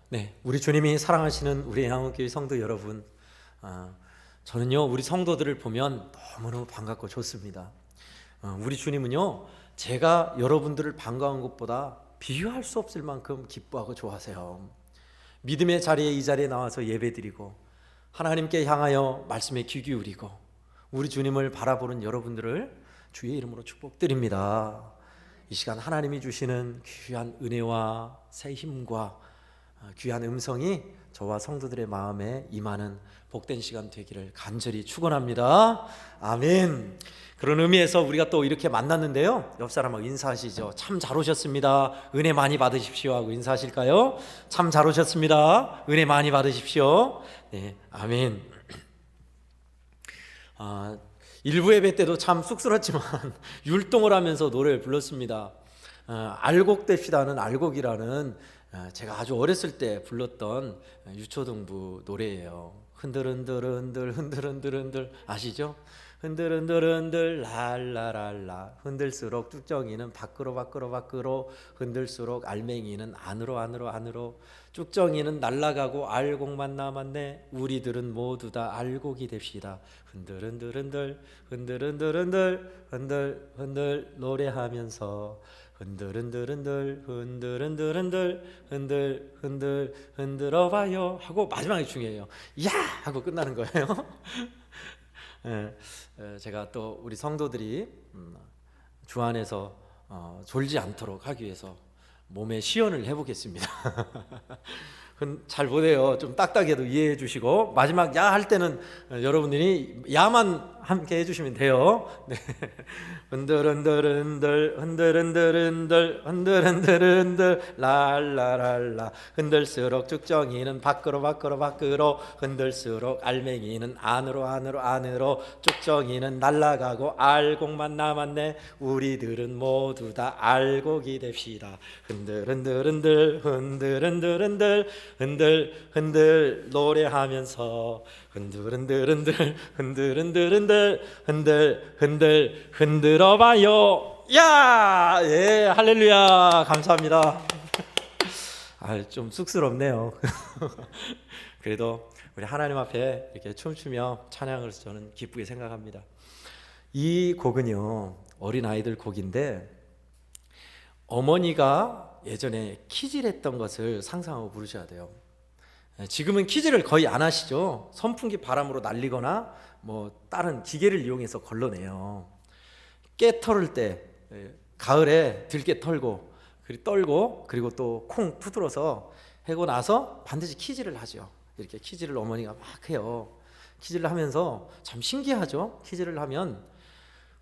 네, 우리 주님이 사랑하시는 우리 양호교회 성도 여러분, 저는요 우리 성도들을 보면 너무너무 반갑고 좋습니다. 우리 주님은요 제가 여러분들을 반가운 것보다 비교할 수 없을 만큼 기뻐하고 좋아하세요. 믿음의 자리에 이 자리에 나와서 예배드리고 하나님께 향하여 말씀에 귀 기울이고 우리 주님을 바라보는 여러분들을 주의 이름으로 축복드립니다. 이 시간 하나님이 주시는 귀한 은혜와 새 힘과 귀한 음성이 저와 성도들의 마음에 임하는 복된 시간 되기를 간절히 축원합니다. 아멘. 그런 의미에서 우리가 또 이렇게 만났는데요, 옆 사람하고 인사하시죠. 참 잘 오셨습니다, 은혜 많이 받으십시오 하고 인사하실까요? 참 잘 오셨습니다, 은혜 많이 받으십시오. 네, 아멘. 일부 예배 때도 참 쑥스럽지만 율동을 하면서 노래를 불렀습니다. 알곡됩시다는 알곡이라는 제가 아주 어렸을 때 불렀던 유초등부 노래예요. 흔들흔들흔들 흔들흔들흔들 아시죠? 흔들흔들흔들 랄라랄라 흔들수록 쭉정이는 밖으로 흔들수록 알맹이는 안으로 쭉정이는 날아가고 알곡만 남았네. 우리들은 모두 다 알곡이 됩시다. 흔들흔들흔들 흔들흔들흔들 흔들 노래하면서 흔들 흔들어봐요 하고 마지막이 중요해요. 야 하고 끝나는 거예요. 제가 또 우리 성도들이 주 안에서 졸지 않도록 하기 위해서 몸에 시연을 해보겠습니다. 잘 못해요. 좀 딱딱해도 이해해 주시고 마지막 야 할 때는 여러분들이 야만 함께 해주시면 돼요. 네. 흔들 랄라랄라 흔들수록 쭉정이는 밖으로 흔들수록 알맹이는 안으로 쭉정이는 날아가고 알곡만 남았네. 우리들은 모두 다 알곡이 됩시다. 흔들 노래하면서 흔들어봐요. 야, 예, 할렐루야, 감사합니다. 좀 쑥스럽네요. 그래도 우리 하나님 앞에 이렇게 춤추며 찬양을 해서 저는 기쁘게 생각합니다. 이 곡은요 어린 아이들 곡인데 어머니가 예전에 키질했던 것을 상상하고 부르셔야 돼요. 지금은 키질을 거의 안 하시죠. 선풍기 바람으로 날리거나 뭐 다른 기계를 이용해서 걸러내요. 깨 털을 때 가을에 들깨 털고 떨고 그리고 또 콩 푸들어서 해고 나서 반드시 키질을 하죠. 이렇게 키질을 어머니가 막 해요. 키질을 하면서 참 신기하죠. 키질을 하면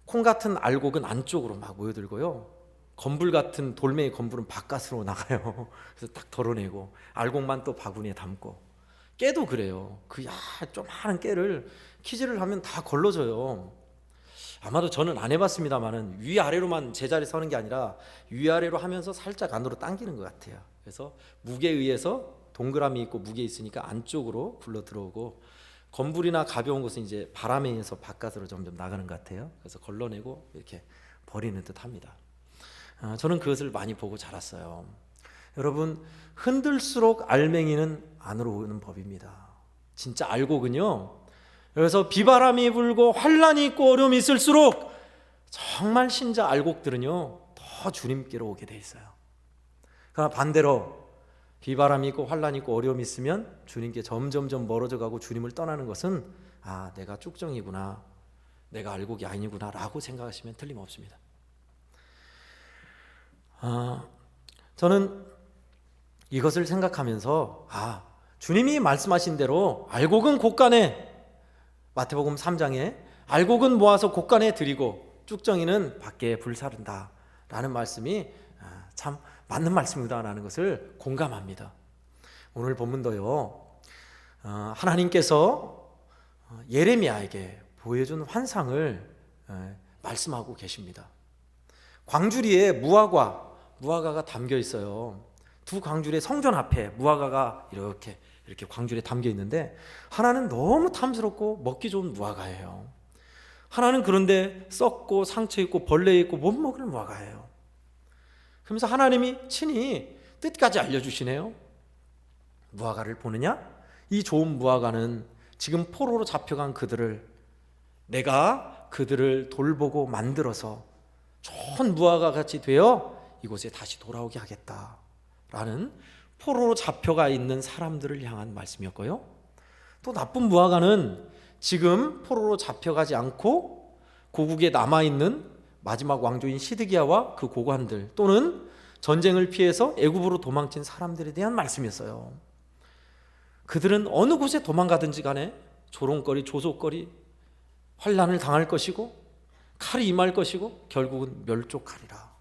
콩 같은 알곡은 안쪽으로 막 모여들고요, 건불 같은 돌멩이 건불은 바깥으로 나가요. 그래서 딱 덜어내고 알곡만 또 바구니에 담고, 깨도 그래요. 조그마한 깨를 키질을 하면 다 걸러져요. 아마도 저는 안 해봤습니다만은 위아래로만 제자리 서는 게 아니라 위아래로 하면서 살짝 안으로 당기는 것 같아요. 그래서 무게에 의해서 동그라미 있고 무게 있으니까 안쪽으로 굴러 들어오고, 건불이나 가벼운 것은 이제 바람에 의해서 바깥으로 점점 나가는 것 같아요. 그래서 걸러내고 이렇게 버리는 듯합니다. 저는 그것을 많이 보고 자랐어요. 여러분, 흔들수록 알맹이는 안으로 오는 법입니다. 진짜 알곡은요, 그래서 비바람이 불고 환란이 있고 어려움이 있을수록 정말 신자 알곡들은요 더 주님께로 오게 돼 있어요. 그러나 반대로 비바람이 있고 환란이 있고 어려움이 있으면 주님께 점점점 멀어져 가고 주님을 떠나는 것은 내가 쭉정이구나, 내가 알곡이 아니구나 라고 생각하시면 틀림없습니다. 저는 이것을 생각하면서 주님이 말씀하신 대로 알곡은 곳간에, 마태복음 3장에 알곡은 모아서 곳간에 드리고 쭉정이는 밖에 불사른다 라는 말씀이 참 맞는 말씀이다 라는 것을 공감합니다. 오늘 본문도요 하나님께서 예레미야에게 보여준 환상을 말씀하고 계십니다. 광주리에 무화과가 담겨 있어요. 두 광주리의 성전 앞에 무화과가 이렇게 광주리에 담겨 있는데, 하나는 너무 탐스럽고 먹기 좋은 무화과예요. 하나는 그런데 썩고 상처 있고 벌레 있고 못 먹을 무화과예요. 그러면서 하나님이 친히 뜻까지 알려주시네요. 무화과를 보느냐? 이 좋은 무화과는 지금 포로로 잡혀간 그들을, 내가 그들을 돌보고 만들어서 좋은 무화과 같이 되어 이곳에 다시 돌아오게 하겠다라는 포로로 잡혀가 있는 사람들을 향한 말씀이었고요. 또 나쁜 무화과는 지금 포로로 잡혀가지 않고 고국에 남아있는 마지막 왕조인 시드기야와 그 고관들, 또는 전쟁을 피해서 애굽으로 도망친 사람들에 대한 말씀이었어요. 그들은 어느 곳에 도망가든지 간에 조롱거리, 조소거리, 환난을 당할 것이고 칼이 임할 것이고 결국은 멸족하리라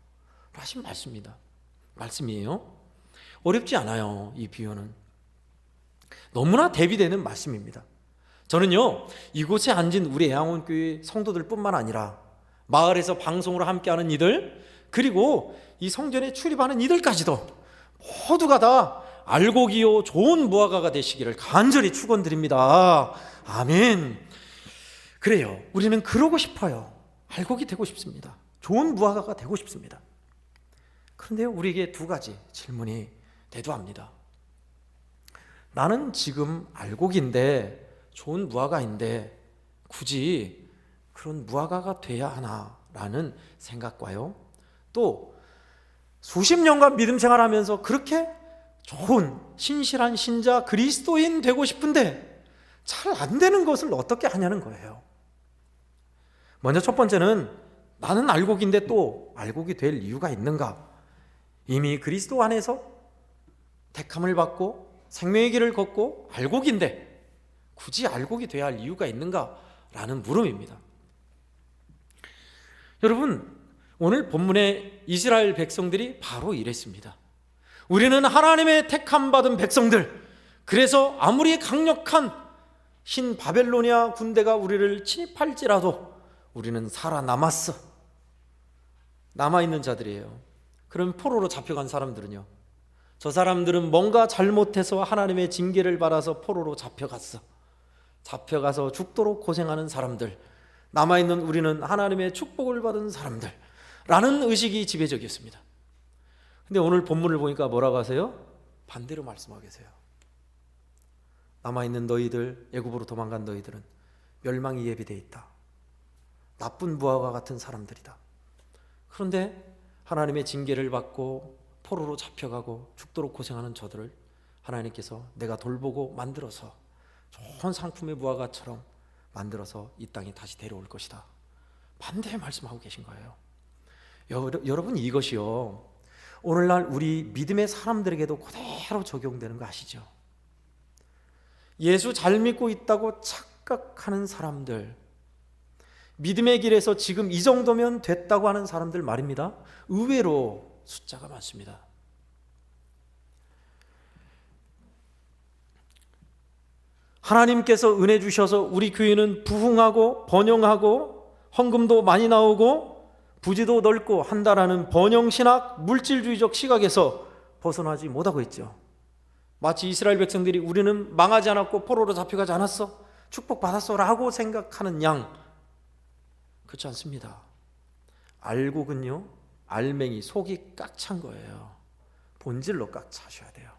하신 말씀이에요. 어렵지 않아요. 이 비유는 너무나 대비되는 말씀입니다. 저는요, 이곳에 앉은 우리 애양원교회 성도들뿐만 아니라 마을에서 방송으로 함께하는 이들, 그리고 이 성전에 출입하는 이들까지도 모두가 다 알곡이요 좋은 무화과가 되시기를 간절히 축원드립니다. 아멘. 그래요, 우리는 그러고 싶어요. 알곡이 되고 싶습니다. 좋은 무화과가 되고 싶습니다. 그런데요, 우리에게 두 가지 질문이 대두합니다. 나는 지금 알곡인데, 좋은 무화과인데 굳이 그런 무화과가 돼야 하나라는 생각과요, 또 수십 년간 믿음 생활하면서 그렇게 좋은 신실한 신자 그리스도인 되고 싶은데 잘 안 되는 것을 어떻게 하냐는 거예요. 먼저 첫 번째는, 나는 알곡인데 또 알곡이 될 이유가 있는가? 이미 그리스도 안에서 택함을 받고 생명의 길을 걷고 알곡인데 굳이 알곡이 돼야 할 이유가 있는가? 라는 물음입니다. 여러분, 오늘 본문의 이스라엘 백성들이 바로 이랬습니다. 우리는 하나님의 택함 받은 백성들, 그래서 아무리 강력한 신 바벨로니아 군대가 우리를 침입할지라도 우리는 살아남았어. 남아있는 자들이에요. 그럼 포로로 잡혀간 사람들은요, 저 사람들은 뭔가 잘못해서 하나님의 징계를 받아서 포로로 잡혀갔어. 잡혀가서 죽도록 고생하는 사람들, 남아있는 우리는 하나님의 축복을 받은 사람들 라는 의식이 지배적이었습니다. 근데 오늘 본문을 보니까 뭐라고 하세요? 반대로 말씀하고 계세요. 남아있는 너희들, 애굽으로 도망간 너희들은 멸망이 예비되어 있다. 나쁜 무화과 같은 사람들이다. 그런데 하나님의 징계를 받고 포로로 잡혀가고 죽도록 고생하는 저들을 하나님께서 내가 돌보고 만들어서 좋은 상품의 무화과처럼 만들어서 이 땅에 다시 데려올 것이다. 반대의 말씀하고 계신 거예요. 여러분, 이것이요, 오늘날 우리 믿음의 사람들에게도 그대로 적용되는 거 아시죠? 예수 잘 믿고 있다고 착각하는 사람들, 믿음의 길에서 지금 이 정도면 됐다고 하는 사람들 말입니다. 의외로 숫자가 많습니다. 하나님께서 은혜 주셔서 우리 교회는 부흥하고 번영하고 헌금도 많이 나오고 부지도 넓고 한다라는 번영신학, 물질주의적 시각에서 벗어나지 못하고 있죠. 마치 이스라엘 백성들이 우리는 망하지 않았고 포로로 잡혀가지 않았어, 축복받았어 라고 생각하는 양, 그렇지 않습니다. 알곡은요, 알맹이, 속이 꽉 찬 거예요. 본질로 꽉 차셔야 돼요.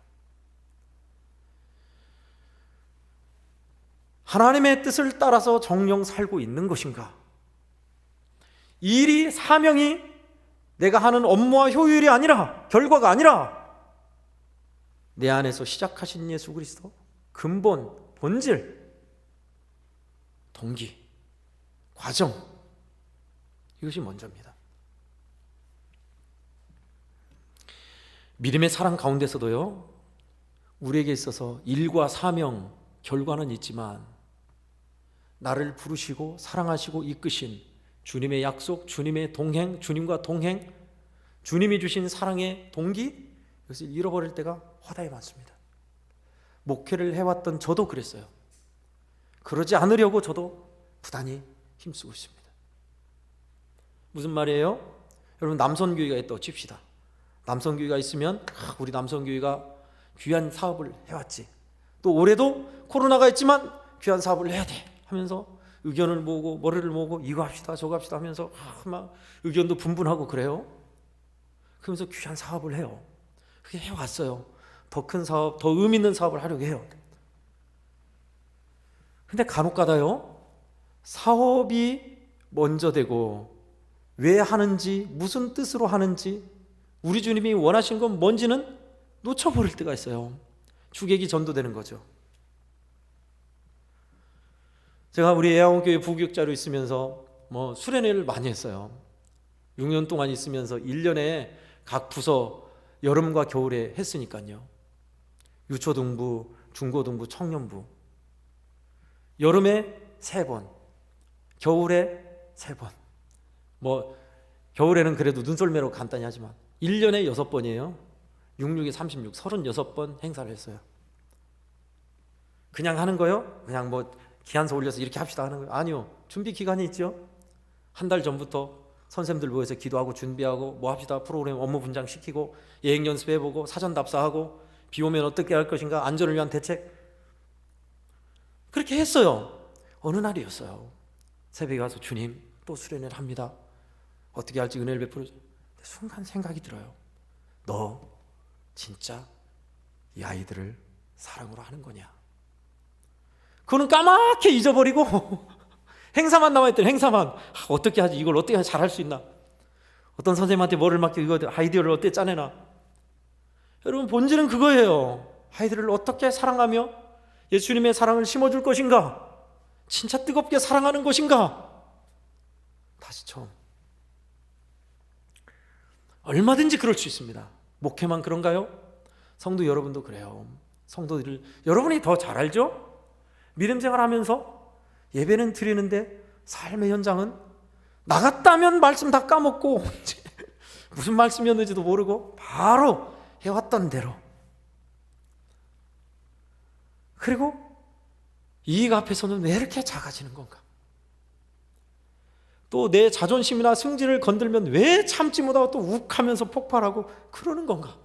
하나님의 뜻을 따라서 정령 살고 있는 것인가? 일이, 사명이 내가 하는 업무와 효율이 아니라, 결과가 아니라 내 안에서 시작하신 예수 그리스도, 근본, 본질, 동기, 과정, 이것이 먼저입니다. 믿음의 사랑 가운데서도요, 우리에게 있어서 일과 사명, 결과는 있지만 나를 부르시고 사랑하시고 이끄신 주님의 약속, 주님의 동행, 주님과 동행, 주님이 주신 사랑의 동기, 이것을 잃어버릴 때가 허다히 많습니다. 목회를 해왔던 저도 그랬어요. 그러지 않으려고 저도 부단히 힘쓰고 있습니다. 무슨 말이에요? 여러분, 남선교회가 있다고 칩시다. 남선교회가 있으면 우리 남선교회가 귀한 사업을 해왔지, 또 올해도 코로나가 있지만 귀한 사업을 해야 돼 하면서 의견을 모으고 머리를 모으고 이거 합시다 저거 합시다 하면서 막 의견도 분분하고 그래요. 그러면서 귀한 사업을 해요. 그게 해왔어요. 더 큰 사업, 더 의미 있는 사업을 하려고 해요. 근데 간혹가다요, 사업이 먼저 되고 왜 하는지, 무슨 뜻으로 하는지, 우리 주님이 원하신 건 뭔지는 놓쳐버릴 때가 있어요. 주객이 전도되는 거죠. 제가 우리 애양원교회 부교육자로 있으면서 수련회를 많이 했어요. 6년 동안 있으면서 1년에 각 부서 여름과 겨울에 했으니까요. 유초등부, 중고등부, 청년부. 여름에 3번, 겨울에 3번. 겨울에는 그래도 눈썰매로 간단히 하지만 1년에 6번이에요. 66에 36, 36번 행사를 했어요. 그냥 하는 거요? 그냥 기한서 올려서 이렇게 합시다 하는 거예요? 아니요. 준비 기간이 있죠. 한 달 전부터 선생님들 모여서 기도하고 준비하고 합시다. 프로그램 업무 분장 시키고 예행 연습해보고 사전 답사하고 비 오면 어떻게 할 것인가, 안전을 위한 대책. 그렇게 했어요. 어느 날이었어요. 새벽에 가서 주님 또 수련회를 합니다. 어떻게 할지 은혜를 베풀어 주세요. 순간 생각이 들어요. 너 진짜 이 아이들을 사랑으로 하는 거냐? 그거는 까맣게 잊어버리고 행사만 남아있더니 행사만 어떻게 하지? 이걸 어떻게 하지? 잘할 수 있나? 어떤 선생님한테 뭐를 맡기고 이거 아이디어를 어떻게 짜내나? 여러분, 본질은 그거예요. 아이들을 어떻게 사랑하며 예수님의 사랑을 심어줄 것인가? 진짜 뜨겁게 사랑하는 것인가? 다시 처음. 얼마든지 그럴 수 있습니다. 목회만 그런가요? 성도 여러분도 그래요. 성도들을 여러분이 더 잘 알죠? 믿음 생활하면서 예배는 드리는데 삶의 현장은 나갔다면 말씀 다 까먹고 무슨 말씀이었는지도 모르고 바로 해왔던 대로, 그리고 이익 앞에서는 왜 이렇게 작아지는 건가? 또 내 자존심이나 승질을 건들면 왜 참지 못하고 또 욱하면서 폭발하고 그러는 건가?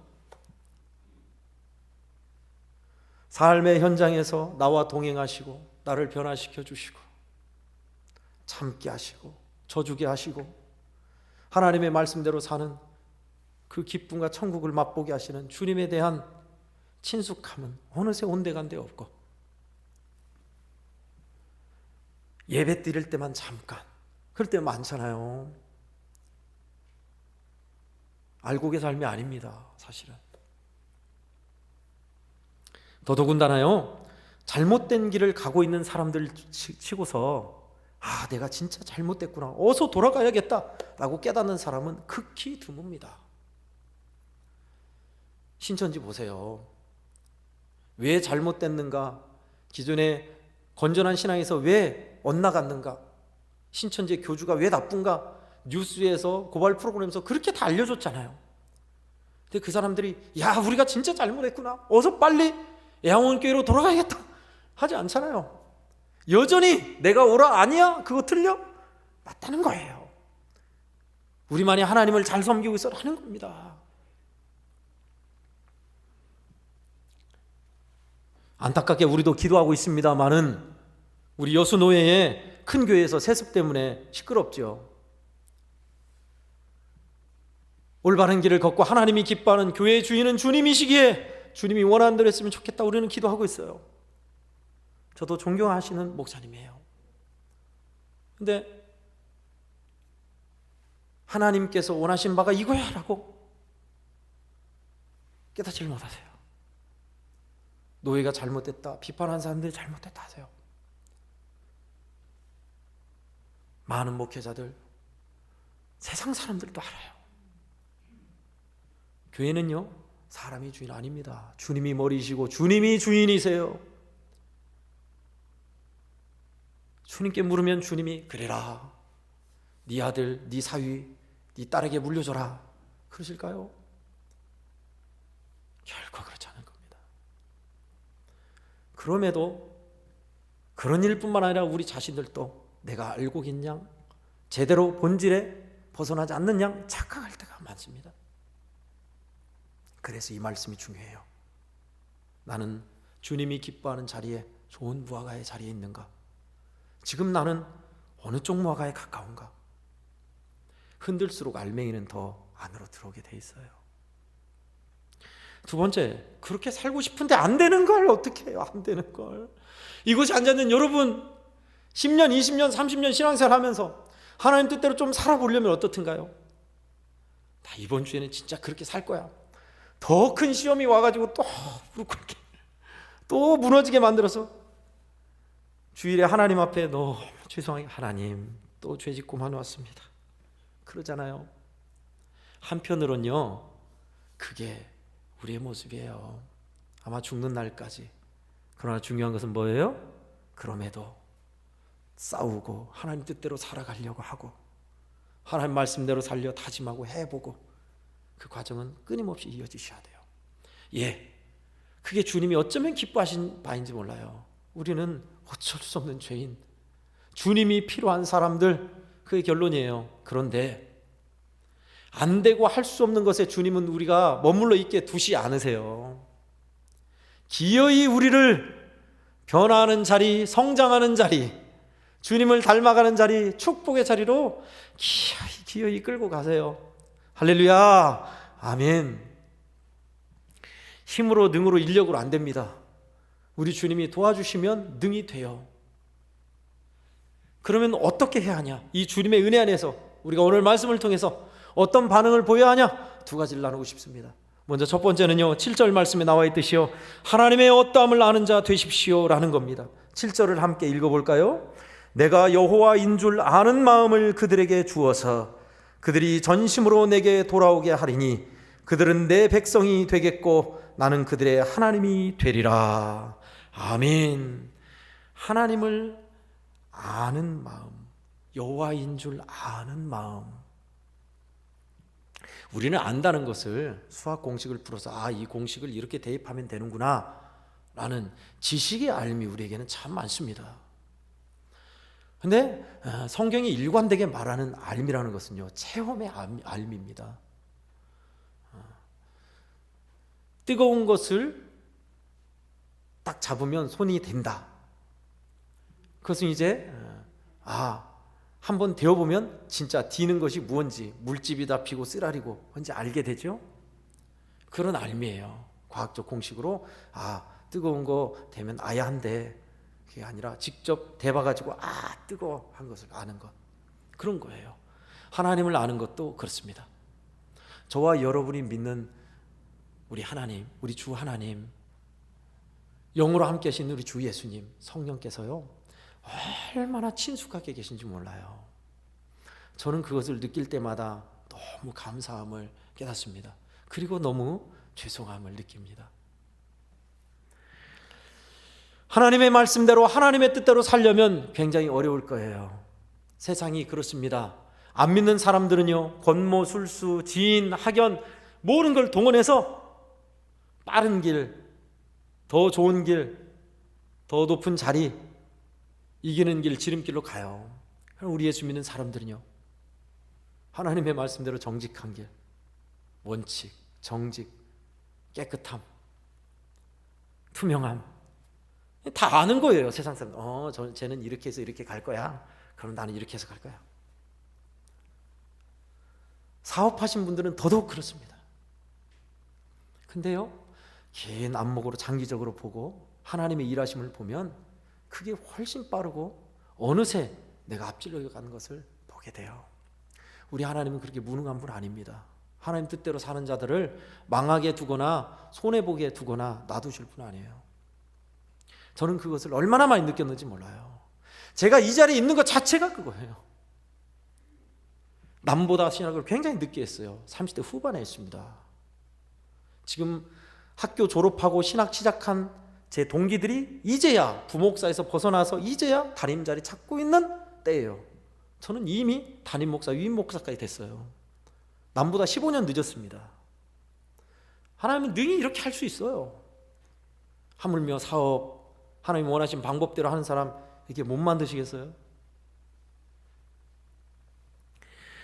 삶의 현장에서 나와 동행하시고 나를 변화시켜 주시고 참게 하시고 져주게 하시고 하나님의 말씀대로 사는 그 기쁨과 천국을 맛보게 하시는 주님에 대한 친숙함은 어느새 온데간데 없고, 예배 드릴 때만 잠깐, 그럴 때 많잖아요. 알곡의 삶이 아닙니다, 사실은. 더더군다나요, 잘못된 길을 가고 있는 사람들 치고서 내가 진짜 잘못됐구나, 어서 돌아가야겠다 라고 깨닫는 사람은 극히 드뭅니다. 신천지 보세요. 왜 잘못됐는가? 기존의 건전한 신앙에서 왜 엇나갔는가? 신천지의 교주가 왜 나쁜가? 뉴스에서 고발 프로그램에서 그렇게 다 알려줬잖아요. 근데 그 사람들이 우리가 진짜 잘못했구나, 어서 빨리 애양원교회로 돌아가야겠다 하지 않잖아요. 여전히 내가 옳아 아니야 그거 틀려? 맞다는 거예요. 우리만이 하나님을 잘 섬기고 있어 하는 겁니다. 안타깝게 우리도 기도하고 있습니다만은 우리 여수노예의 큰 교회에서 세습 때문에 시끄럽죠. 올바른 길을 걷고 하나님이 기뻐하는 교회의 주인은 주님이시기에 주님이 원하는 대로 했으면 좋겠다 우리는 기도하고 있어요. 저도 존경하시는 목사님이에요. 근데 하나님께서 원하신 바가 이거야 라고 깨닫지를 못하세요. 노예가 잘못됐다, 비판한 사람들이 잘못됐다 하세요. 많은 목회자들, 세상 사람들도 알아요. 교회는요, 사람이 주인 아닙니다. 주님이 머리시고 주님이 주인이세요. 주님께 물으면 주님이 그래라, 네 아들, 네 사위, 네 딸에게 물려줘라 그러실까요? 결코 그렇지 않은 겁니다. 그럼에도 그런 일뿐만 아니라 우리 자신들도 내가 알고 있는 양, 제대로 본질에 벗어나지 않는 양 착각할 때가 많습니다. 그래서 이 말씀이 중요해요. 나는 주님이 기뻐하는 자리에, 좋은 무화과의 자리에 있는가? 지금 나는 어느 쪽 무화과에 가까운가? 흔들수록 알맹이는 더 안으로 들어오게 돼 있어요. 두 번째, 그렇게 살고 싶은데 안 되는 걸 어떻게 해요? 안 되는 걸. 이곳에 앉아있는 여러분 10년, 20년, 30년 신앙생활 하면서 하나님 뜻대로 좀 살아보려면 어떻든가요? 나 이번 주에는 진짜 그렇게 살 거야. 더 큰 시험이 와가지고 또 무릎 꿇게, 또 무너지게 만들어서 주일에 하나님 앞에 너무 죄송하게, 하나님 또 죄짓고만 왔습니다, 그러잖아요. 한편으론요, 그게 우리의 모습이에요. 아마 죽는 날까지. 그러나 중요한 것은 뭐예요? 그럼에도 싸우고 하나님 뜻대로 살아가려고 하고 하나님 말씀대로 살려 다짐하고 해보고, 그 과정은 끊임없이 이어지셔야 돼요. 예, 그게 주님이 어쩌면 기뻐하신 바인지 몰라요. 우리는 어쩔 수 없는 죄인, 주님이 필요한 사람들, 그게 결론이에요. 그런데 안 되고 할 수 없는 것에 주님은 우리가 머물러 있게 두시 않으세요. 기어이 우리를 변화하는 자리, 성장하는 자리, 주님을 닮아가는 자리, 축복의 자리로 기어이 끌고 가세요. 할렐루야, 아멘. 힘으로, 능으로, 인력으로 안 됩니다. 우리 주님이 도와주시면 능이 돼요. 그러면 어떻게 해야 하냐? 이 주님의 은혜 안에서 우리가 오늘 말씀을 통해서 어떤 반응을 보여야 하냐? 두 가지를 나누고 싶습니다. 먼저 첫 번째는요, 7절 말씀에 나와 있듯이요, 하나님의 어떠함을 아는 자 되십시오 라는 겁니다. 7절을 함께 읽어볼까요? 내가 여호와인 줄 아는 마음을 그들에게 주어서 그들이 전심으로 내게 돌아오게 하리니 그들은 내 백성이 되겠고 나는 그들의 하나님이 되리라. 아멘. 하나님을 아는 마음, 여호와인 줄 아는 마음. 우리는 안다는 것을 수학 공식을 풀어서 이 공식을 이렇게 대입하면 되는구나 라는 지식의 알미 우리에게는 참 많습니다. 근데 성경이 일관되게 말하는 알미라는 것은요, 체험의 알미입니다. 뜨거운 것을 딱 잡으면 손이 된다. 그것은 이제 한번 데워보면 진짜 디는 것이 무언지, 물집이다 피고 쓰라리고 뭔지 알게 되죠. 그런 알미예요. 과학적 공식으로 뜨거운 거 되면 아야한데, 그게 아니라 직접 대봐가지고 뜨거워 한 것을 아는 것, 그런 거예요. 하나님을 아는 것도 그렇습니다. 저와 여러분이 믿는 우리 하나님, 우리 주 하나님, 영으로 함께 하신 우리 주 예수님, 성령께서요, 얼마나 친숙하게 계신지 몰라요. 저는 그것을 느낄 때마다 너무 감사함을 깨닫습니다. 그리고 너무 죄송함을 느낍니다. 하나님의 말씀대로, 하나님의 뜻대로 살려면 굉장히 어려울 거예요. 세상이 그렇습니다. 안 믿는 사람들은요, 권모, 술수, 지인, 학연 모든 걸 동원해서 빠른 길, 더 좋은 길, 더 높은 자리, 이기는 길, 지름길로 가요. 그럼 우리 예수 믿는 사람들은요, 하나님의 말씀대로 정직한 길, 원칙, 정직, 깨끗함, 투명함, 다 아는 거예요. 세상 사람. 쟤는 이렇게 해서 이렇게 갈 거야. 그럼 나는 이렇게 해서 갈 거야. 사업하신 분들은 더더욱 그렇습니다. 근데요, 긴 안목으로 장기적으로 보고 하나님의 일하심을 보면 그게 훨씬 빠르고 어느새 내가 앞질러 가는 것을 보게 돼요. 우리 하나님은 그렇게 무능한 분 아닙니다. 하나님 뜻대로 사는 자들을 망하게 두거나 손해보게 두거나 놔두실 분 아니에요. 저는 그것을 얼마나 많이 느꼈는지 몰라요. 제가 이 자리에 있는 것 자체가 그거예요. 남보다 신학을 굉장히 늦게 했어요. 30대 후반에 했습니다. 지금 학교 졸업하고 신학 시작한 제 동기들이 이제야 부목사에서 벗어나서 이제야 담임 자리 찾고 있는 때예요. 저는 이미 담임 목사, 위임 목사까지 됐어요. 남보다 15년 늦었습니다. 하나님은 능히 이렇게 할 수 있어요. 하물며 사업, 하나님 원하신 방법대로 하는 사람 이렇게 못 만드시겠어요?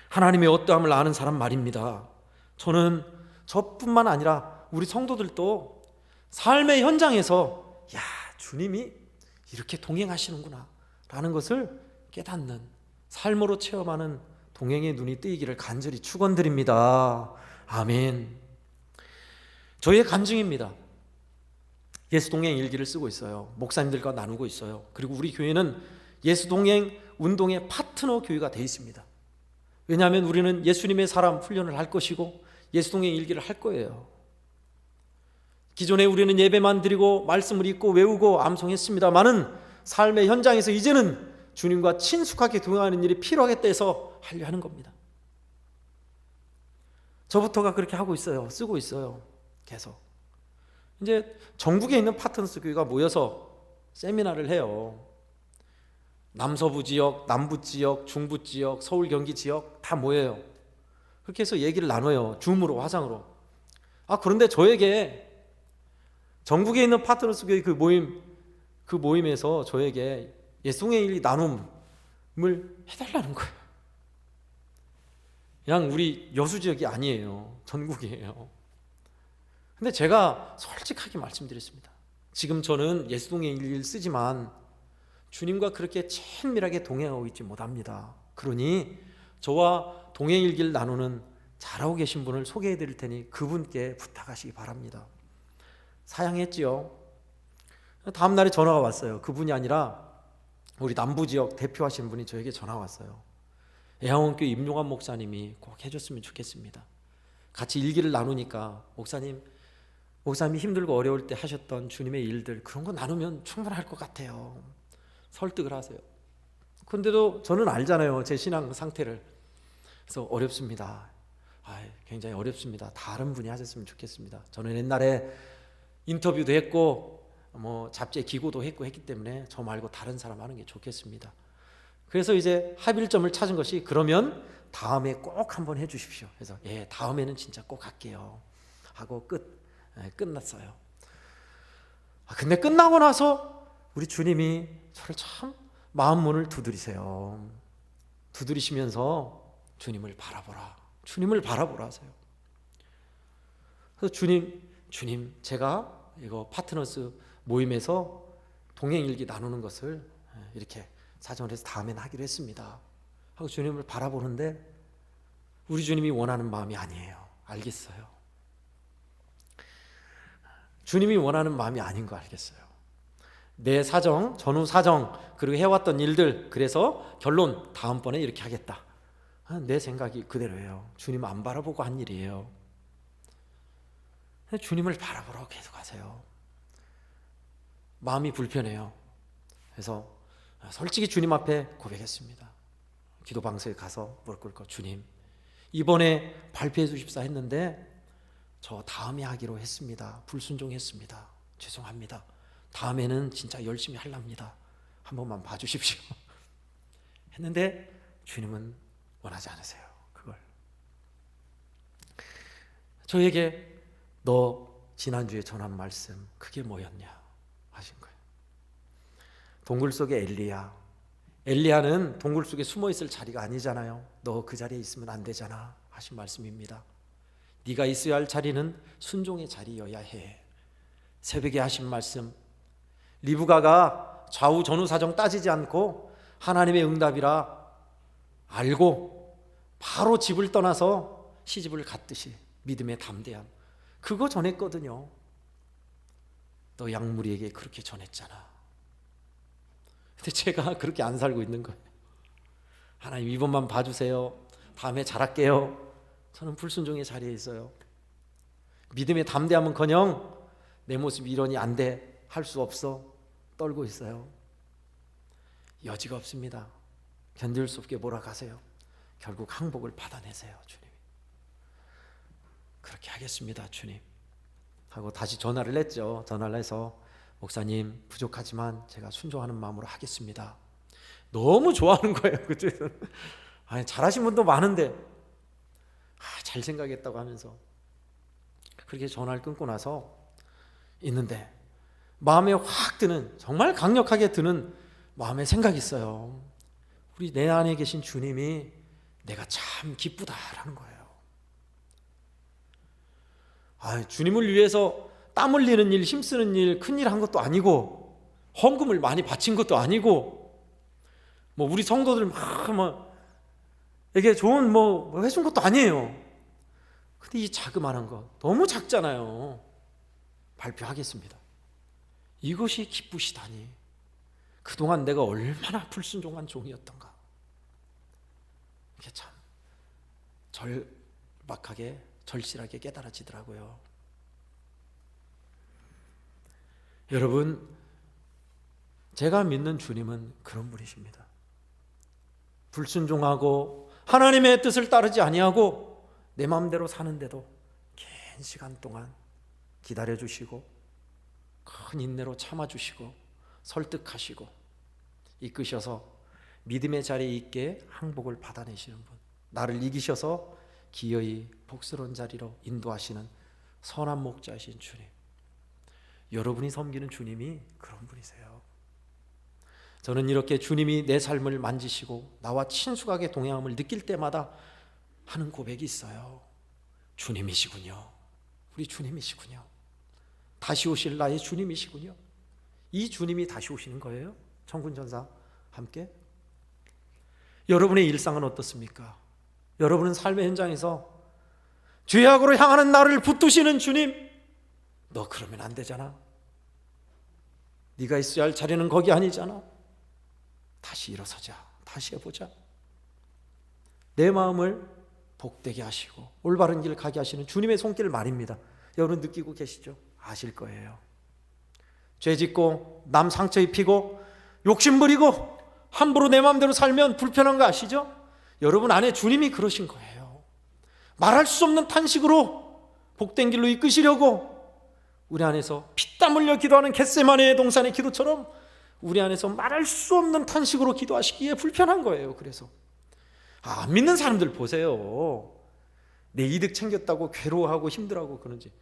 하나님의 어떠함을 아는 사람 말입니다. 저는 저뿐만 아니라 우리 성도들도 삶의 현장에서 주님이 이렇게 동행하시는구나 라는 것을 깨닫는, 삶으로 체험하는 동행의 눈이 뜨이기를 간절히 축원드립니다. 아멘. 저의 간증입니다. 예수 동행 일기를 쓰고 있어요. 목사님들과 나누고 있어요. 그리고 우리 교회는 예수 동행 운동의 파트너 교회가 되어 있습니다. 왜냐하면 우리는 예수님의 사람 훈련을 할 것이고 예수 동행 일기를 할 거예요. 기존에 우리는 예배만 드리고 말씀을 읽고 외우고 암송했습니다마는 삶의 현장에서 이제는 주님과 친숙하게 동행하는 일이 필요하겠다 해서 하려 하는 겁니다. 저부터가 그렇게 하고 있어요. 쓰고 있어요. 계속. 이제 전국에 있는 파트너스 교회가 모여서 세미나를 해요. 남서부 지역, 남부 지역, 중부 지역, 서울 경기 지역 다 모여요. 그렇게 해서 얘기를 나눠요. 줌으로, 화상으로. 그런데 저에게 전국에 있는 파트너스 교회 그 모임에서 저에게 예수의 일 나눔을 해달라는 거예요. 그냥 우리 여수 지역이 아니에요. 전국이에요. 근데 제가 솔직하게 말씀드렸습니다. 지금 저는 예수동의 일기를 쓰지만 주님과 그렇게 친밀하게 동행하고 있지 못합니다. 그러니 저와 동행 일기를 나누는 잘하고 계신 분을 소개해 드릴 테니 그분께 부탁하시기 바랍니다. 사양했지요. 다음 날에 전화가 왔어요. 그분이 아니라 우리 남부 지역 대표하시는 분이 저에게 전화가 왔어요. 애양원교회 임용환 목사님이 꼭 해줬으면 좋겠습니다. 같이 일기를 나누니까 목사님이 힘들고 어려울 때 하셨던 주님의 일들 그런 거 나누면 충분할 것 같아요. 설득을 하세요. 그런데도 저는 알잖아요. 제 신앙 상태를. 그래서 어렵습니다. 굉장히 어렵습니다. 다른 분이 하셨으면 좋겠습니다. 저는 옛날에 인터뷰도 했고 잡지에 기고도 했기 때문에 저 말고 다른 사람 하는 게 좋겠습니다. 그래서 이제 합일점을 찾은 것이 그러면 다음에 꼭 한번 해주십시오. 그래서 다음에는 진짜 꼭 할게요 하고 끝났어요. 근데 끝나고 나서 우리 주님이 저를 참 마음 문을 두드리세요. 두드리시면서 주님을 바라보라 하세요. 그래서 주님 제가 이거 파트너스 모임에서 동행일기 나누는 것을 이렇게 사정을 해서 다음에는 하기로 했습니다 하고 주님을 바라보는데 우리 주님이 원하는 마음이 아니에요. 알겠어요. 주님이 원하는 마음이 아닌 거 알겠어요. 내 사정, 전후 사정, 그리고 해왔던 일들, 그래서 결론 다음번에 이렇게 하겠다. 내 생각이 그대로예요. 주님 안 바라보고 한 일이에요. 주님을 바라보라고 계속 하세요. 마음이 불편해요. 그래서 솔직히 주님 앞에 고백했습니다. 기도 방석에 가서 무릎 꿇고 주님 이번에 발표해 주십사 했는데 저 다음에 하기로 했습니다. 불순종했습니다. 죄송합니다. 다음에는 진짜 열심히 하렵니다. 한 번만 봐주십시오. 했는데 주님은 원하지 않으세요. 그걸. 저에게 너 지난주에 전한 말씀 그게 뭐였냐 하신 거예요. 동굴 속에 엘리야는 동굴 속에 숨어 있을 자리가 아니잖아요. 너 그 자리에 있으면 안 되잖아 하신 말씀입니다. 네가 있어야 할 자리는 순종의 자리여야 해. 새벽에 하신 말씀, 리브가가 좌우 전후 사정 따지지 않고 하나님의 응답이라 알고 바로 집을 떠나서 시집을 갔듯이 믿음의 담대함, 그거 전했거든요. 너 양무리에게 그렇게 전했잖아. 근데 제가 그렇게 안 살고 있는 거예요. 하나님 이번만 봐주세요. 다음에 잘할게요. 저는 불순종의 자리에 있어요. 믿음의 담대함은커녕 내 모습이 이러니 안 돼, 할 수 없어, 떨고 있어요. 여지가 없습니다. 견딜 수 없게 몰아가세요. 결국 항복을 받아내세요. 주님이 그렇게 하겠습니다. 주님 하고 다시 전화를 했죠. 전화를 해서 목사님 부족하지만 제가 순종하는 마음으로 하겠습니다. 너무 좋아하는 거예요. 그때는 잘하신 분도 많은데 잘 생각했다고 하면서 그렇게 전화를 끊고 나서 있는데 마음에 확 드는, 정말 강력하게 드는 마음의 생각이 있어요. 우리 내 안에 계신 주님이 내가 참 기쁘다라는 거예요. 주님을 위해서 땀 흘리는 일, 힘쓰는 일, 큰일 한 것도 아니고 헌금을 많이 바친 것도 아니고 우리 성도들 이게 좋은 해준 것도 아니에요. 근데 이 자그마한 거 너무 작잖아요. 발표하겠습니다. 이것이 기쁘시다니, 그동안 내가 얼마나 불순종한 종이었던가. 이게 참 절박하게 절실하게 깨달아지더라고요. 여러분, 제가 믿는 주님은 그런 분이십니다. 불순종하고 하나님의 뜻을 따르지 아니하고 내 마음대로 사는데도 긴 시간 동안 기다려주시고 큰 인내로 참아주시고 설득하시고 이끄셔서 믿음의 자리에 있게 항복을 받아내시는 분, 나를 이기셔서 기어이 복스러운 자리로 인도하시는 선한 목자이신 주님, 여러분이 섬기는 주님이 그런 분이세요. 저는 이렇게 주님이 내 삶을 만지시고 나와 친숙하게 동행함을 느낄 때마다 하는 고백이 있어요. 주님이시군요. 우리 주님이시군요. 다시 오실 나의 주님이시군요. 이 주님이 다시 오시는 거예요. 천군천사 함께. 여러분의 일상은 어떻습니까? 여러분은 삶의 현장에서 죄악으로 향하는 나를 붙드시는 주님, 너 그러면 안 되잖아. 네가 있어야 할 자리는 거기 아니잖아. 다시 일어서자. 다시 해보자. 내 마음을 복되게 하시고 올바른 길 가게 하시는 주님의 손길 말입니다. 여러분 느끼고 계시죠? 아실 거예요. 죄 짓고 남 상처 입히고 욕심 부리고 함부로 내 마음대로 살면 불편한 거 아시죠? 여러분 안에 주님이 그러신 거예요. 말할 수 없는 탄식으로 복된 길로 이끄시려고 우리 안에서 피땀 흘려 기도하는 겟세마네 동산의 기도처럼 우리 안에서 말할 수 없는 탄식으로 기도하시기에 불편한 거예요. 그래서 안 믿는 사람들 보세요. 내 이득 챙겼다고 괴로워하고 힘들어하고 그런지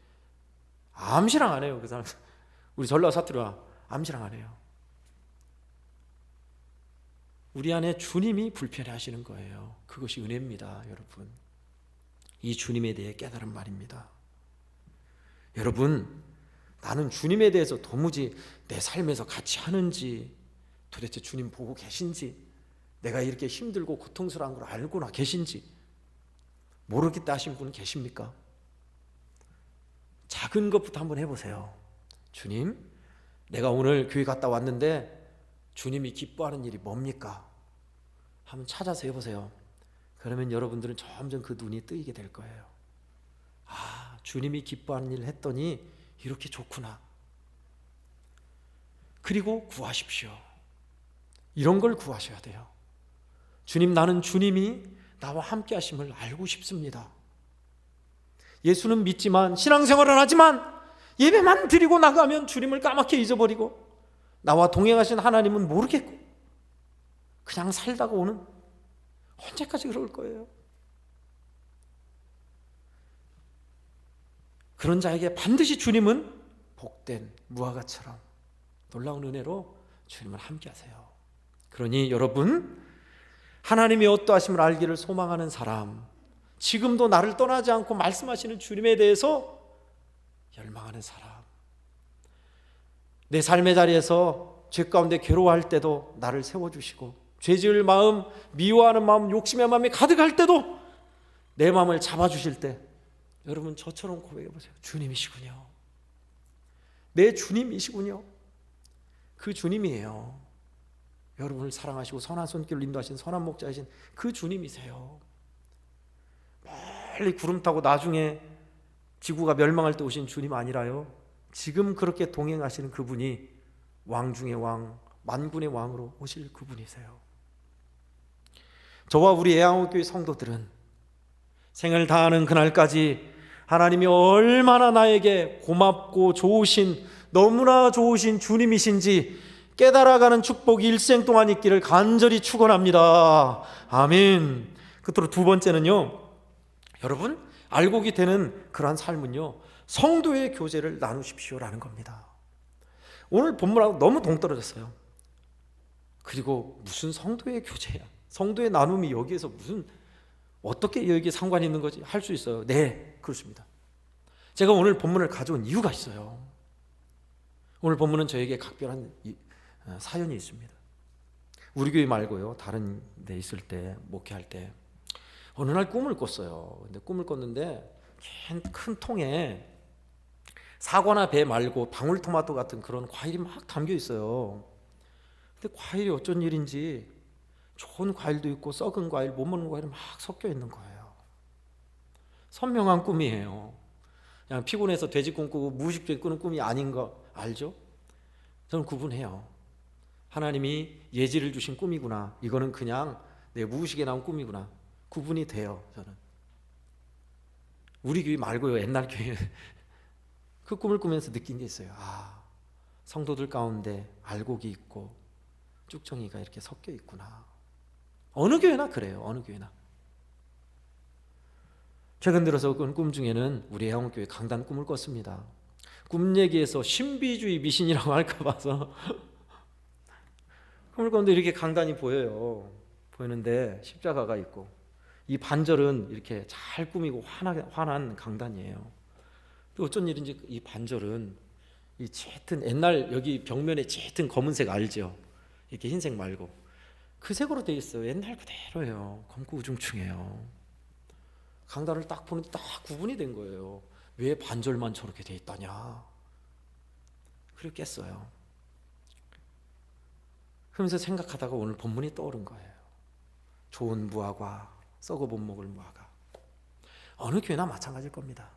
암시랑 안 해요. 그 사람 우리 전라 사투리가 암시랑 안 해요. 우리 안에 주님이 불편해 하시는 거예요. 그것이 은혜입니다. 여러분, 이 주님에 대해 깨달은 말입니다. 여러분, 나는 주님에 대해서 도무지 내 삶에서 같이 하는지, 도대체 주님 보고 계신지, 내가 이렇게 힘들고 고통스러운 걸 알고나 계신지 모르겠다 하신 분 계십니까? 작은 것부터 한번 해보세요. 주님, 내가 오늘 교회 갔다 왔는데 주님이 기뻐하는 일이 뭡니까? 한번 찾아서 해보세요. 그러면 여러분들은 점점 그 눈이 뜨이게 될 거예요. 아, 주님이 기뻐하는 일을 했더니 이렇게 좋구나. 그리고 구하십시오. 이런 걸 구하셔야 돼요. 주님, 나는 주님이 나와 함께 하심을 알고 싶습니다. 예수는 믿지만 신앙생활을 하지만 예배만 드리고 나가면 주님을 까맣게 잊어버리고 나와 동행하신 하나님은 모르겠고 그냥 살다가 오는, 언제까지 그럴 거예요? 그런 자에게 반드시 주님은 복된 무화과처럼 놀라운 은혜로 주님을 함께 하세요. 그러니 여러분, 하나님이 어떠하심을 알기를 소망하는 사람, 지금도 나를 떠나지 않고 말씀하시는 주님에 대해서 열망하는 사람, 내 삶의 자리에서 죄 가운데 괴로워할 때도 나를 세워주시고 죄 지을 마음, 미워하는 마음, 욕심의 마음이 가득할 때도 내 마음을 잡아주실 때 여러분 저처럼 고백해 보세요. 주님이시군요. 내 주님이시군요. 그 주님이에요. 여러분을 사랑하시고 선한 손길로 인도하신 선한 목자이신 그 주님이세요. 멀리 구름 타고 나중에 지구가 멸망할 때 오신 주님 아니라요, 지금 그렇게 동행하시는 그분이 왕 중의 왕, 만군의 왕으로 오실 그분이세요. 저와 우리 애양호교회 성도들은 생을 다하는 그날까지 하나님이 얼마나 나에게 고맙고 좋으신, 너무나 좋으신 주님이신지 깨달아가는 축복이 일생 동안 있기를 간절히 축원합니다. 아멘. 끝으로 두 번째는요, 여러분 알곡이 되는 그러한 삶은요, 성도의 교제를 나누십시오라는 겁니다. 오늘 본문하고 너무 동떨어졌어요. 그리고 무슨 성도의 교제야, 성도의 나눔이 여기에서 무슨 어떻게 여기에 상관이 있는 거지 할 수 있어요. 네, 그렇습니다. 제가 오늘 본문을 가져온 이유가 있어요. 오늘 본문은 저에게 각별한 사연이 있습니다. 우리 교회 말고요, 다른 데 있을 때, 목회할 때 어느 날 꿈을 꿨어요. 근데 꿈을 꿨는데 큰 통에 사과나 배 말고 방울토마토 같은 그런 과일이 막 담겨 있어요. 근데 과일이 어쩐 일인지 좋은 과일도 있고 썩은 과일, 못 먹는 과일이 막 섞여 있는 거예요. 선명한 꿈이에요. 그냥 피곤해서 돼지 꿈꾸고 무의식적인 꾸는 꿈이 아닌 거 알죠? 저는 구분해요. 하나님이 예지를 주신 꿈이구나, 이거는 그냥 내 무의식에 나온 꿈이구나, 구분이 돼요. 저는 우리 교회 말고요, 옛날 교회 그 꿈을 꾸면서 느낀 게 있어요. 성도들 가운데 알곡이 있고 쭉정이가 이렇게 섞여 있구나. 어느 교회나 그래요. 어느 교회나. 최근 들어서 꾼 꿈 중에는 우리 애원교회 강단 꿈을 꿨습니다. 꿈 얘기에서 신비주의 미신이라고 할까 봐서 꿈을 꿨는데 이렇게 강단이 보여요. 보이는데 십자가가 있고 이 반절은 이렇게 잘 꾸미고 환한 강단이에요. 또 어쩐 일인지 이 반절은 이 짙은, 옛날 여기 벽면에 짙은 검은색 알죠? 이렇게 흰색 말고 그 색으로 되어 있어요. 옛날 그대로예요. 검고 우중충해요. 강단을 딱 보는데 딱 구분이 된 거예요. 왜 반절만 저렇게 되어 있다냐. 그래 깼어요. 그러면서 생각하다가 오늘 본문이 떠오른 거예요. 좋은 무화과, 썩어 못 먹을 무화과. 어느 교회나 마찬가지일 겁니다.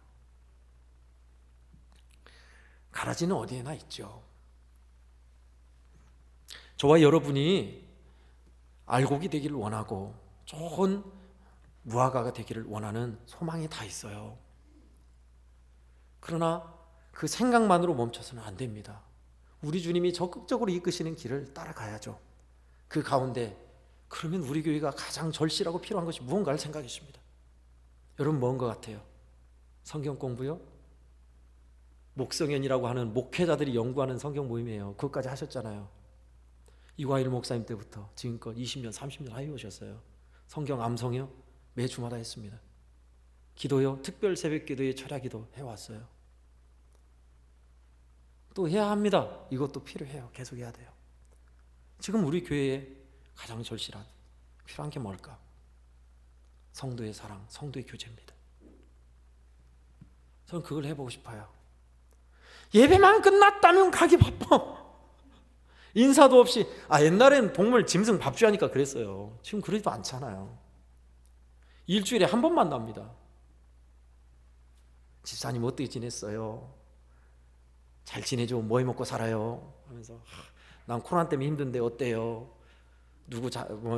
가라지는 어디에나 있죠. 저와 여러분이 알곡이 되기를 원하고 좋은 무화과가 되기를 원하는 소망이 다 있어요. 그러나 그 생각만으로 멈춰서는 안 됩니다. 우리 주님이 적극적으로 이끄시는 길을 따라가야죠. 그 가운데 그러면 우리 교회가 가장 절실하고 필요한 것이 무언가를 생각했습니다. 여러분 뭔 것 같아요? 성경 공부요? 목성연이라고 하는 목회자들이 연구하는 성경 모임이에요. 그것까지 하셨잖아요. 이광일 목사님 때부터 지금껏 20년, 30년 하여 오셨어요. 성경 암송요? 매주마다 했습니다. 기도요? 특별 새벽 기도에 철야 기도 해왔어요. 또 해야 합니다. 이것도 필요해요. 계속 해야 돼요. 지금 우리 교회에 가장 절실한 필요한 게 뭘까? 성도의 사랑, 성도의 교제입니다. 저는 그걸 해보고 싶어요. 예배만 끝났다면 가기 바빠. 인사도 없이. 옛날에는 동물 짐승 밥 주하니까 그랬어요. 지금 그러지도 않잖아요. 일주일에 한 번 만납니다. 집사님 어떻게 지냈어요? 잘 지내죠? 뭐 해먹고 살아요? 하면서 난 코로나 때문에 힘든데 어때요?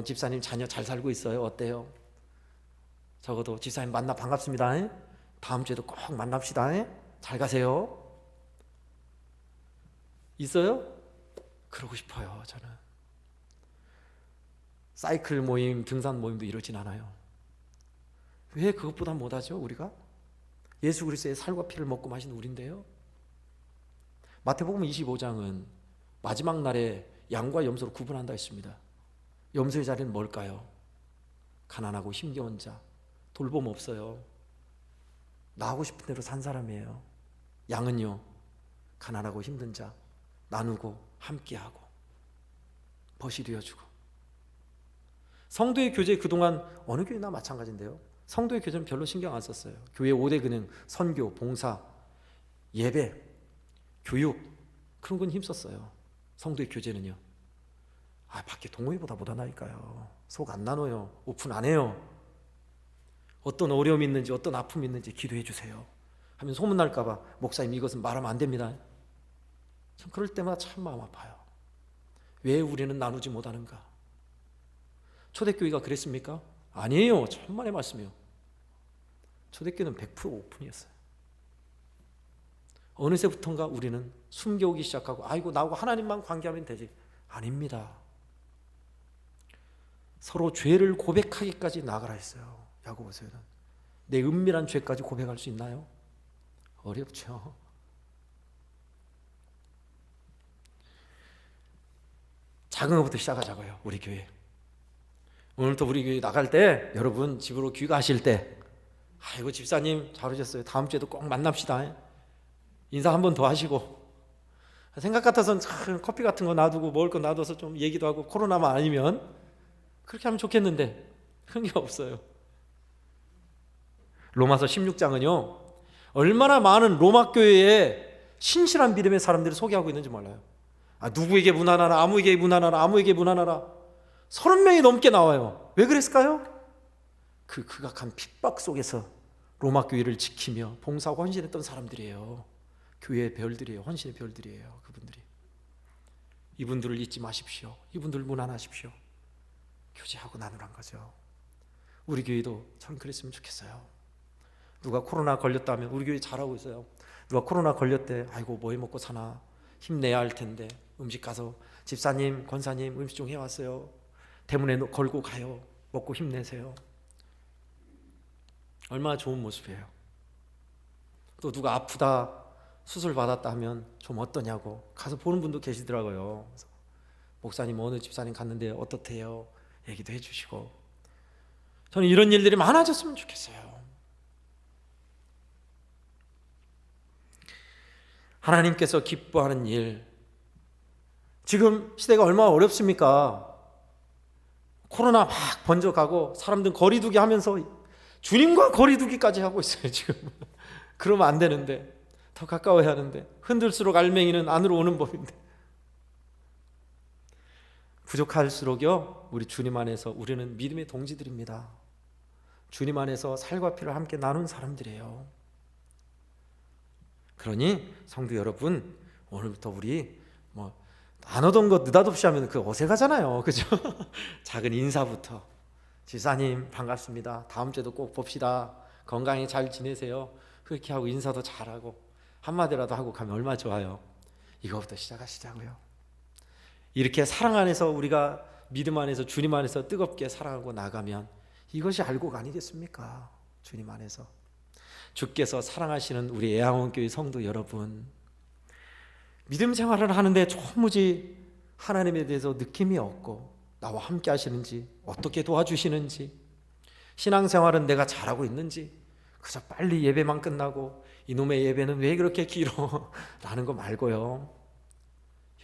집사님 자녀 잘 살고 있어요? 어때요? 적어도 집사님 만나 반갑습니다. 다음 주에도 꼭 만납시다. 잘 가세요. 있어요? 그러고 싶어요. 저는 사이클 모임, 등산 모임도 이러진 않아요. 왜 그것보다 못하죠? 우리가 예수 그리스도의 살과 피를 먹고 마신 우리인데요. 마태복음 25장은 마지막 날에 양과 염소를 구분한다 했습니다. 염소의 자리는 뭘까요? 가난하고 힘겨운 자, 돌봄 없어요. 나하고 싶은 대로 산 사람이에요. 양은요, 가난하고 힘든 자, 나누고 함께하고 버시리어주고. 성도의 교제, 그동안 어느 교회나 마찬가지인데요, 성도의 교제는 별로 신경 안 썼어요. 교회 5대 기능, 선교, 봉사, 예배, 교육, 그런 건 힘썼어요. 성도의 교제는요, 밖에 동호회보다 못하나니까요. 속 안 나눠요. 오픈 안 해요. 어떤 어려움이 있는지, 어떤 아픔이 있는지 기도해 주세요 하면 소문날까 봐 목사님 이것은 말하면 안 됩니다. 전 그럴 때마다 참 마음 아파요. 왜 우리는 나누지 못하는가? 초대교회가 그랬습니까? 아니에요. 천만의 말씀이요. 초대교회는 100% 오픈이었어요. 어느새부턴가 우리는 숨겨오기 시작하고 아이고 나하고 하나님만 관계하면 되지. 아닙니다. 서로 죄를 고백하기까지 나아가라 했어요. 야고보서에는. 내 은밀한 죄까지 고백할 수 있나요? 어렵죠. 작은 것부터 시작하자고요. 우리 교회. 오늘부터 우리 교회 나갈 때, 여러분 집으로 귀가하실 때, 아이고 집사님 잘 오셨어요. 다음 주에도 꼭 만납시다. 인사 한 번 더 하시고. 생각 같아서는 참 커피 같은 거 놔두고 먹을 거 놔둬서 좀 얘기도 하고, 코로나만 아니면 그렇게 하면 좋겠는데 그런 게 없어요. 로마서 16장은요 얼마나 많은 로마 교회에 신실한 믿음의 사람들을 소개하고 있는지 몰라요. 누구에게 문안하라, 아무에게 문안하라, 아무에게 문안하라 30명이 넘게 나와요. 왜 그랬을까요? 그 극악한 핍박 속에서 로마 교회를 지키며 봉사하고 헌신했던 사람들이에요. 교회의 별들이에요. 헌신의 별들이에요. 그분들이. 이분들을 잊지 마십시오. 이분들 문안하십시오. 교제하고 나누란 거죠. 우리 교회도 저는 그랬으면 좋겠어요. 누가 코로나 걸렸다면, 우리 교회 잘하고 있어요. 누가 코로나 걸렸대. 아이고 뭐 해 먹고 사나, 힘내야 할 텐데 음식 가서 집사님, 권사님 음식 좀 해왔어요. 대문에 걸고 가요. 먹고 힘내세요. 얼마나 좋은 모습이에요. 또 누가 아프다, 수술 받았다 하면 좀 어떠냐고 가서 보는 분도 계시더라고요. 그래서 목사님 어느 집사님 갔는데 어떻대요? 얘기도 해주시고. 저는 이런 일들이 많아졌으면 좋겠어요. 하나님께서 기뻐하는 일, 지금 시대가 얼마나 어렵습니까? 코로나 막 번져가고 사람들 거리두기 하면서 주님과 거리두기까지 하고 있어요 지금. 그러면 안 되는데, 더 가까워야 하는데, 흔들수록 알맹이는 안으로 오는 법인데. 부족할수록요, 우리 주님 안에서 우리는 믿음의 동지들입니다. 주님 안에서 살과 피를 함께 나눈 사람들이에요. 그러니 성도 여러분, 오늘부터 우리 안 오던 거 느닷없이 하면 그 어색하잖아요, 그죠? 작은 인사부터, 지사님 반갑습니다, 다음 주에도 꼭 봅시다, 건강히 잘 지내세요, 그렇게 하고 인사도 잘하고 한마디라도 하고 가면 얼마나 좋아요. 이거부터 시작하시자고요. 이렇게 사랑 안에서, 우리가 믿음 안에서, 주님 안에서 뜨겁게 사랑하고 나가면 이것이 알곡 아니겠습니까? 주님 안에서 주께서 사랑하시는 우리 애양원교회 성도 여러분, 믿음 생활을 하는데 도무지 하나님에 대해서 느낌이 없고 나와 함께 하시는지, 어떻게 도와주시는지, 신앙생활은 내가 잘하고 있는지, 그저 빨리 예배만 끝나고 이놈의 예배는 왜 그렇게 길어? 라는 거 말고요,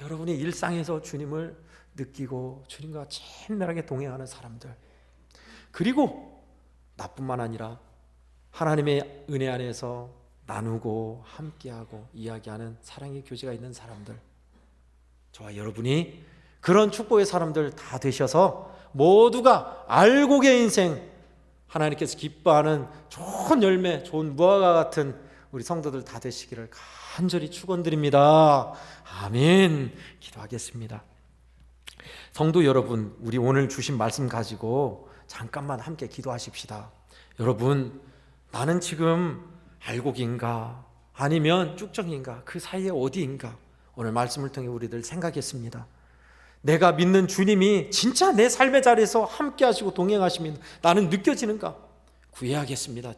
여러분이 일상에서 주님을 느끼고 주님과 친밀하게 동행하는 사람들, 그리고 나뿐만 아니라 하나님의 은혜 안에서 나누고 함께하고 이야기하는 사랑의 교제가 있는 사람들, 저와 여러분이 그런 축복의 사람들 다 되셔서 모두가 알곡의 인생, 하나님께서 기뻐하는 좋은 열매, 좋은 무화과 같은 우리 성도들 다 되시기를 간절히 축원드립니다. 아멘. 기도하겠습니다. 성도 여러분, 우리 오늘 주신 말씀 가지고 잠깐만 함께 기도하십시다. 여러분, 나는 지금 알곡인가 아니면 쭉정인가, 그 사이에 어디인가, 오늘 말씀을 통해 우리들 생각했습니다. 내가 믿는 주님이 진짜 내 삶의 자리에서 함께 하시고 동행하시면 나는 느껴지는가? 구해야겠습니다.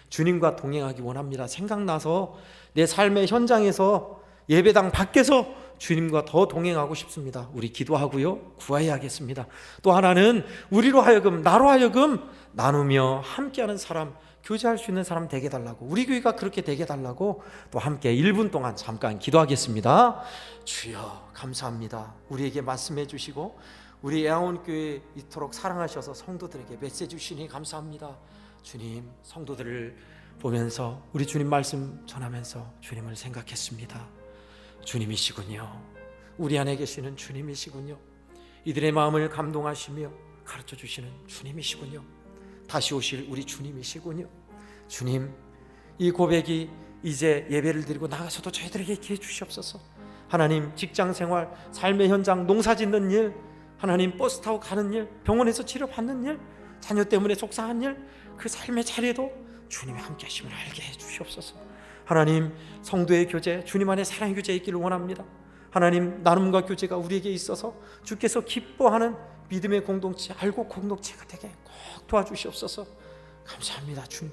주님과 동행하기 원합니다. 생각나서 내 삶의 현장에서, 예배당 밖에서 주님과 더 동행하고 싶습니다. 우리 기도하고요, 구해야겠습니다. 또 하나는 우리로 하여금, 나로 하여금 나누며 함께하는 사람, 교제할 수 있는 사람 되게 달라고, 우리 교회가 그렇게 되게 달라고 또 함께 1분 동안 잠깐 기도하겠습니다. 주여 감사합니다. 우리에게 말씀해 주시고 우리 애양원교회 이토록 사랑하셔서 성도들에게 메시지 주시니 감사합니다. 주님, 성도들을 보면서 우리 주님 말씀 전하면서 주님을 생각했습니다. 주님이시군요. 우리 안에 계시는 주님이시군요. 이들의 마음을 감동하시며 가르쳐 주시는 주님이시군요. 다시 오실 우리 주님이시군요. 주님, 이 고백이 이제 예배를 드리고 나가서도 저희들에게 기회 주시옵소서. 하나님, 직장생활, 삶의 현장, 농사짓는 일, 하나님 버스 타고 가는 일, 병원에서 치료받는 일, 자녀 때문에 속상한 일, 그 삶의 자리에도 주님이 함께 하심을 알게 해 주시옵소서. 하나님, 성도의 교제, 주님 안에 사랑의 교제 있기를 원합니다. 하나님, 나눔과 교제가 우리에게 있어서 주께서 기뻐하는 믿음의 공동체, 알곡 공동체가 되게 꼭 도와주시옵소서. 감사합니다. 주님,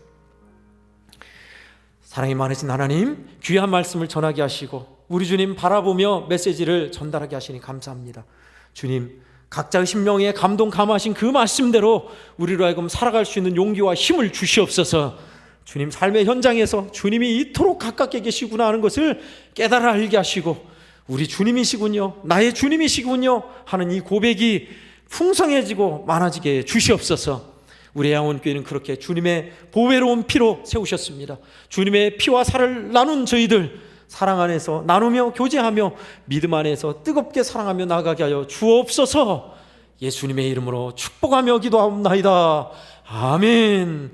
사랑이 많으신 하나님, 귀한 말씀을 전하게 하시고 우리 주님 바라보며 메시지를 전달하게 하시니 감사합니다. 주님, 각자의 심령에 감동 감하신 그 말씀대로 우리로 하여금 살아갈 수 있는 용기와 힘을 주시옵소서. 주님, 삶의 현장에서 주님이 이토록 가깝게 계시구나 하는 것을 깨달아 알게 하시고, 우리 주님이시군요, 나의 주님이시군요 하는 이 고백이 풍성해지고 많아지게 주시옵소서. 우리 애양원교회는 그렇게 주님의 보배로운 피로 세우셨습니다. 주님의 피와 살을 나눈 저희들, 사랑 안에서 나누며 교제하며 믿음 안에서 뜨겁게 사랑하며 나아가게 하여 주옵소서. 예수님의 이름으로 축복하며 기도하옵나이다. 아멘.